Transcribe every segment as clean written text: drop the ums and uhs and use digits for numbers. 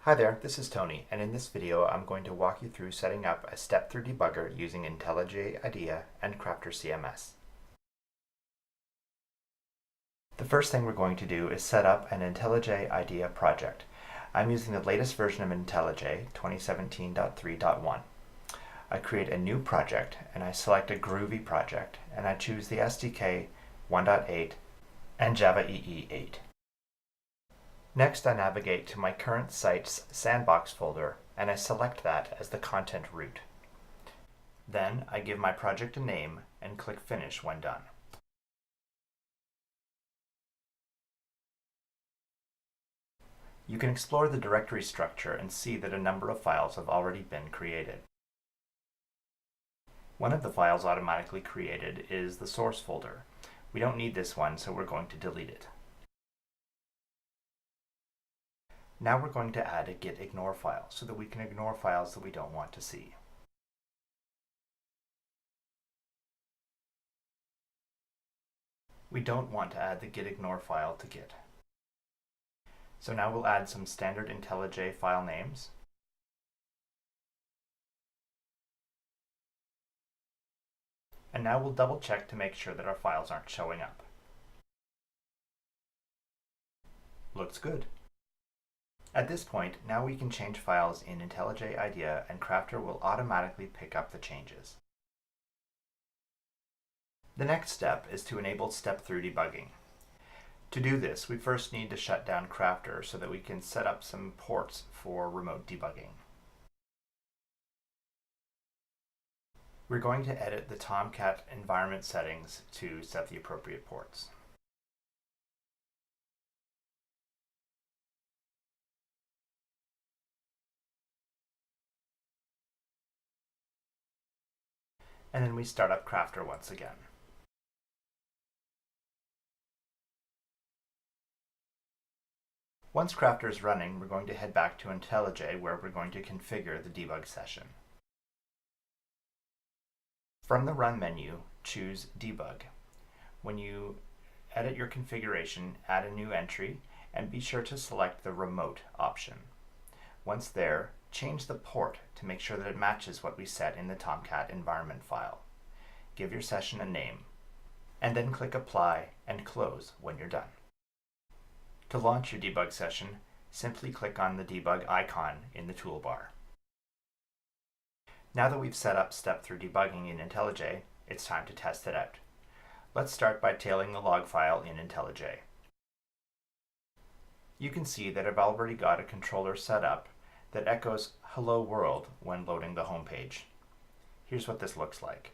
Hi there, this is Tony, and in this video I'm going to walk you through setting up a step-through debugger using IntelliJ IDEA and Crafter CMS. The first thing we're going to do is set up an IntelliJ IDEA project. I'm using the latest version of IntelliJ, 2017.3.1. I create a new project, and I select a Groovy project, and I choose the SDK 1.8 and Java EE 8. Next, I navigate to my current site's sandbox folder, and I select that as the content root. Then, I give my project a name and click Finish when done. You can explore the directory structure and see that a number of files have already been created. One of the files automatically created is the source folder. We don't need this one, so we're going to delete it. Now we're going to add a git ignore file so that we can ignore files that we don't want to see. We don't want to add the git ignore file to git. So now we'll add some standard IntelliJ file names. And now we'll double check to make sure that our files aren't showing up. Looks good. At this point, now we can change files in IntelliJ IDEA, and Crafter will automatically pick up the changes. The next step is to enable step-through debugging. To do this, we first need to shut down Crafter so that we can set up some ports for remote debugging. We're going to edit the Tomcat environment settings to set the appropriate ports. And then we start up Crafter once again. Once Crafter is running, we're going to head back to IntelliJ, where we're going to configure the debug session. From the Run menu, choose Debug. When you edit your configuration, add a new entry, and be sure to select the Remote option. Once there, change the port to make sure that it matches what we set in the Tomcat environment file. Give your session a name, and then click Apply and Close when you're done. To launch your debug session, simply click on the debug icon in the toolbar. Now that we've set up step-through debugging in IntelliJ, it's time to test it out. Let's start by tailing the log file in IntelliJ. You can see that I've already got a controller set up that echoes Hello World when loading the home page. Here's what this looks like.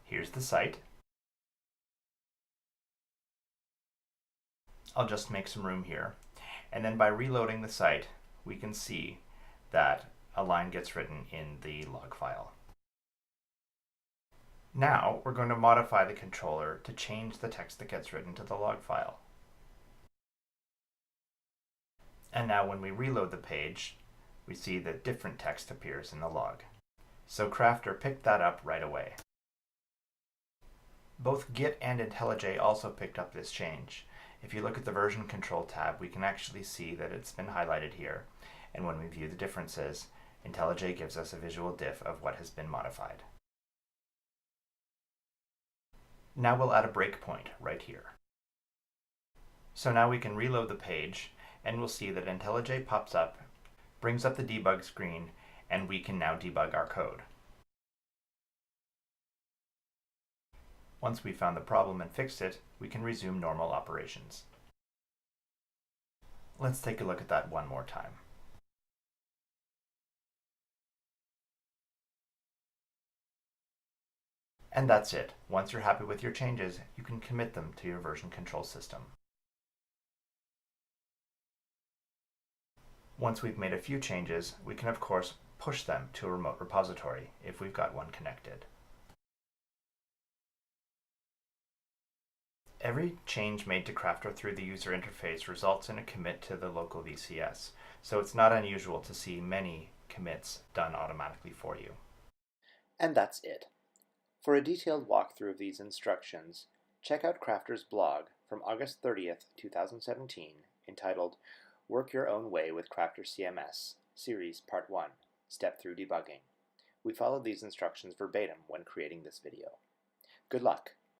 Here's the site. I'll just make some room here. And then by reloading the site, we can see that a line gets written in the log file. Now we're going to modify the controller to change the text that gets written to the log file. And now when we reload the page, we see that different text appears in the log. So Crafter picked that up right away. Both Git and IntelliJ also picked up this change. If you look at the version control tab, we can actually see that it's been highlighted here. And when we view the differences, IntelliJ gives us a visual diff of what has been modified. Now we'll add a breakpoint right here. So now we can reload the page, and we'll see that IntelliJ pops up, brings up the debug screen, and we can now debug our code. Once we've found the problem and fixed it, we can resume normal operations. Let's take a look at that one more time. And that's it. Once you're happy with your changes, you can commit them to your version control system. Once we've made a few changes, we can of course push them to a remote repository if we've got one connected. Every change made to Crafter through the user interface results in a commit to the local VCS, so it's not unusual to see many commits done automatically for you. And that's it. For a detailed walkthrough of these instructions, check out Crafter's blog from August 30th, 2017, entitled Work your own way with Crafter CMS, Series Part 1, Step-through Debugging. We followed these instructions verbatim when creating this video. Good luck!